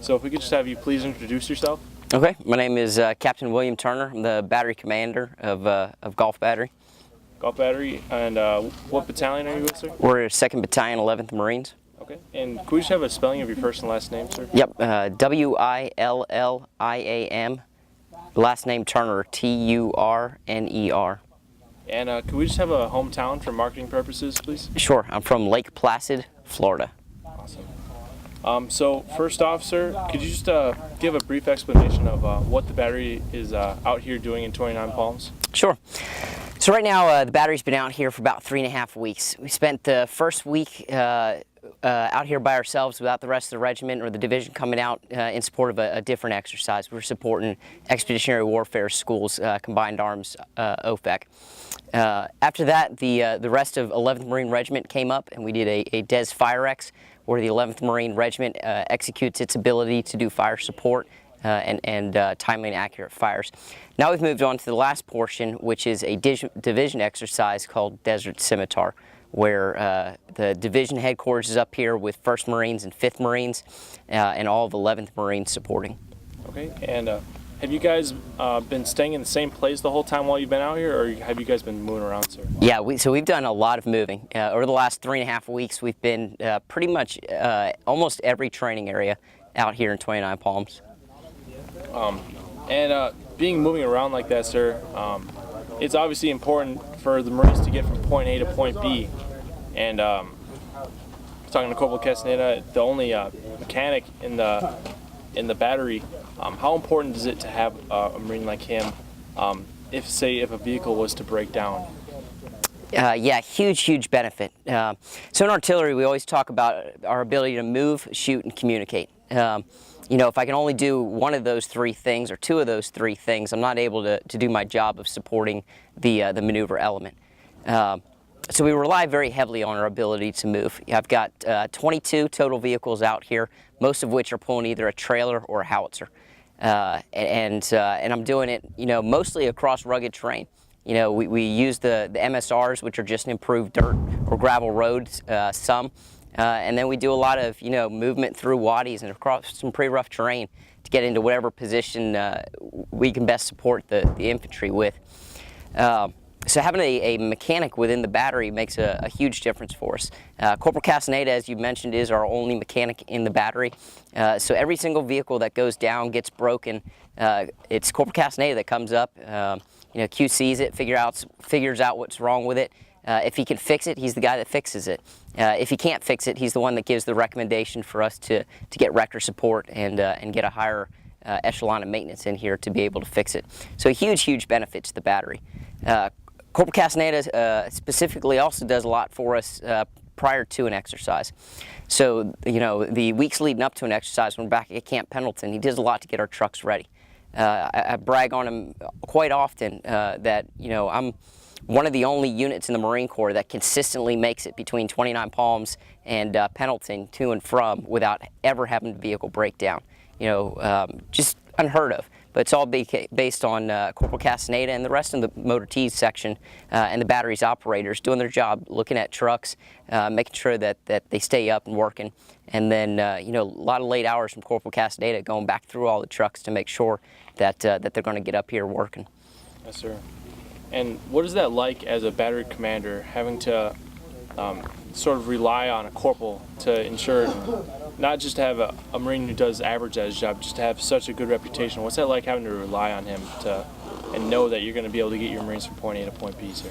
So if we could just have you please introduce yourself. Okay, my name is Captain William Turner. I'm the battery commander of Golf Battery. Golf Battery, and what battalion are you with, sir? We're 2nd Battalion, 11th Marines. Okay, and could we just have a spelling of your first and last name, sir? Yep, W-I-L-L-I-A-M, last name Turner, T-U-R-N-E-R. And could we just have a hometown for marketing purposes, please? Sure, I'm from Lake Placid, Florida. Awesome. So first off, sir, could you just give a brief explanation of what the battery is out here doing in 29 Palms? Sure. So right now the battery's been out here for about 3.5 weeks. We spent the first week out here by ourselves without the rest of the regiment or the division coming out in support of a different exercise. We're supporting Expeditionary Warfare School's Combined Arms OFEC. After that, the rest of 11th Marine Regiment came up and we did a DES Fire-Ex, where the 11th Marine Regiment executes its ability to do fire support and timely and accurate fires. Now we've moved on to the last portion, which is a division exercise called Desert Scimitar, where the division headquarters is up here with 1st Marines and 5th Marines and all of 11th Marines supporting. Okay, and have you guys been staying in the same place the whole time while you've been out here, or have you guys been moving around, sir? Yeah, so we've done a lot of moving. Over the last 3.5 weeks, we've been pretty much almost every training area out here in 29 Palms. Being moving around like that, sir, it's obviously important for the Marines to get from point A to point B. And talking to Corporal Castaneda, the only mechanic in the battery, how important is it to have a Marine like him if a vehicle was to break down? Yeah, huge benefit. So in artillery, we always talk about our ability to move, shoot, and communicate. You know, if I can only do one of those 3 things or 2 of those 3 things, I'm not able to do my job of supporting the maneuver element. So we rely very heavily on our ability to move. I've got 22 total vehicles out here, most of which are pulling either a trailer or a howitzer. And I'm doing it, you know, mostly across rugged terrain. You know, we use the MSRs, which are just improved dirt or gravel roads, and then we do a lot of, you know, movement through wadis and across some pretty rough terrain to get into whatever position we can best support the infantry with. So having a mechanic within the battery makes a huge difference for us. Corporal Castaneda, as you mentioned, is our only mechanic in the battery. So every single vehicle that goes down, gets broken, it's Corporal Castaneda that comes up, you know, QCs it, figures out what's wrong with it. If he can fix it, he's the guy that fixes it. If he can't fix it, he's the one that gives the recommendation for us to get Rector support and get a higher echelon of maintenance in here to be able to fix it. So huge benefit to the battery. Corporal Castaneda specifically also does a lot for us prior to an exercise. So, you know, the weeks leading up to an exercise, when we're back at Camp Pendleton, he does a lot to get our trucks ready. I brag on him quite often that, you know, I'm one of the only units in the Marine Corps that consistently makes it between 29 Palms and Pendleton to and from without ever having a vehicle break down. You know, just unheard of. But it's all based on Corporal Castaneda and the rest of the Motor T's section and the battery's operators doing their job, looking at trucks, making sure that they stay up and working. And then, you know, a lot of late hours from Corporal Castaneda going back through all the trucks to make sure that they're going to get up here working. Yes, sir. And what is that like as a battery commander, having to sort of rely on a corporal to ensure not just to have a Marine who does average at his job, just to have such a good reputation? What's that like, having to rely on him and know that you're going to be able to get your Marines from point A to point B, sir?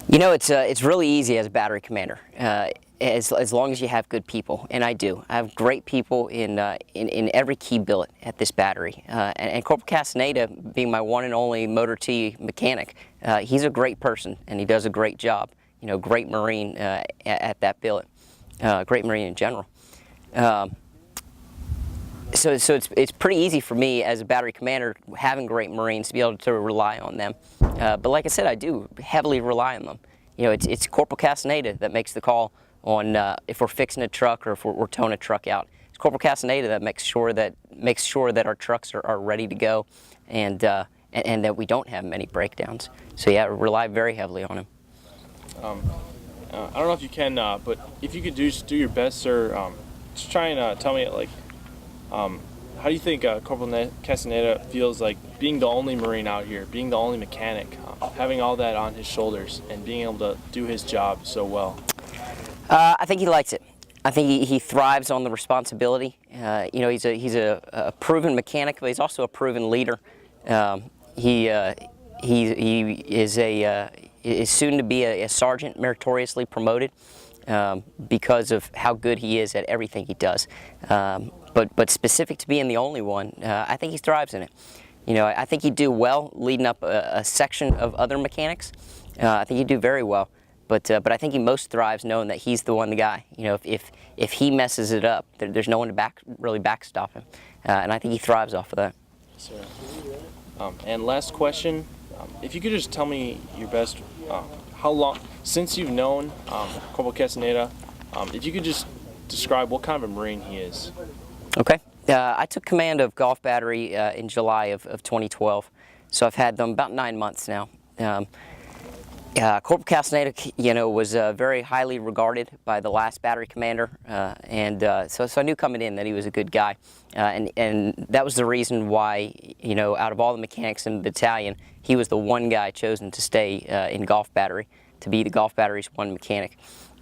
You know, it's really easy as a battery commander, as long as you have good people, and I do. I have great people in every key billet at this battery, and Corporal Castaneda, being my one and only Motor T mechanic, he's a great person and he does a great job. You know, great Marine at that billet, great Marine in general. So it's pretty easy for me as a battery commander, having great Marines, to be able to rely on them. But like I said, I do heavily rely on them. You know, it's Corporal Castaneda that makes the call on if we're fixing a truck or if we're towing a truck out. It's Corporal Castaneda that makes sure that our trucks are ready to go, and that we don't have many breakdowns. So yeah, I rely very heavily on him. I don't know if you can, but if you could just do your best, sir, just try and tell me, like, how do you think Corporal Castaneda feels like being the only Marine out here, being the only mechanic, having all that on his shoulders and being able to do his job so well? I think he likes it. I think he thrives on the responsibility. You know, he's a proven mechanic, but he's also a proven leader. He is soon to be a sergeant, meritoriously promoted, because of how good he is at everything he does. But specific to being the only one, I think he thrives in it. You know, I think he'd do well leading up a section of other mechanics. I think he'd do very well. But I think he most thrives knowing that he's the guy. You know, if he messes it up, there's no one to really backstop him. And I think he thrives off of that. Yes, sir. And last question, if you could just tell me your best, how long, since you've known Corporal Castaneda, if you could just describe what kind of a Marine he is. Okay. I took command of Golf Battery in July of 2012, so I've had them about 9 months now. Corporal Castaneda, you know, was very highly regarded by the last battery commander, so I knew coming in that he was a good guy, and that was the reason why, you know, out of all the mechanics in the battalion, he was the one guy chosen to stay in Golf Battery, to be the Golf Battery's one mechanic.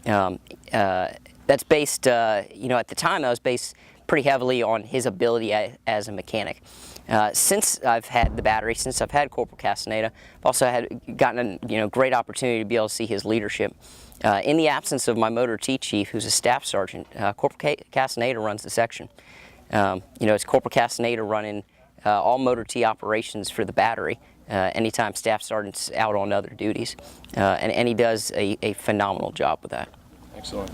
That's based, you know, at the time that was based pretty heavily on his ability as a mechanic. Since I've had the battery, since I've had Corporal Castaneda, I've also gotten a great opportunity to be able to see his leadership. In the absence of my motor T chief, who's a staff sergeant, Corporal Castaneda runs the section. You know, it's Corporal Castaneda running all motor T operations for the battery anytime staff sergeant's out on other duties, and he does a phenomenal job with that. Excellent.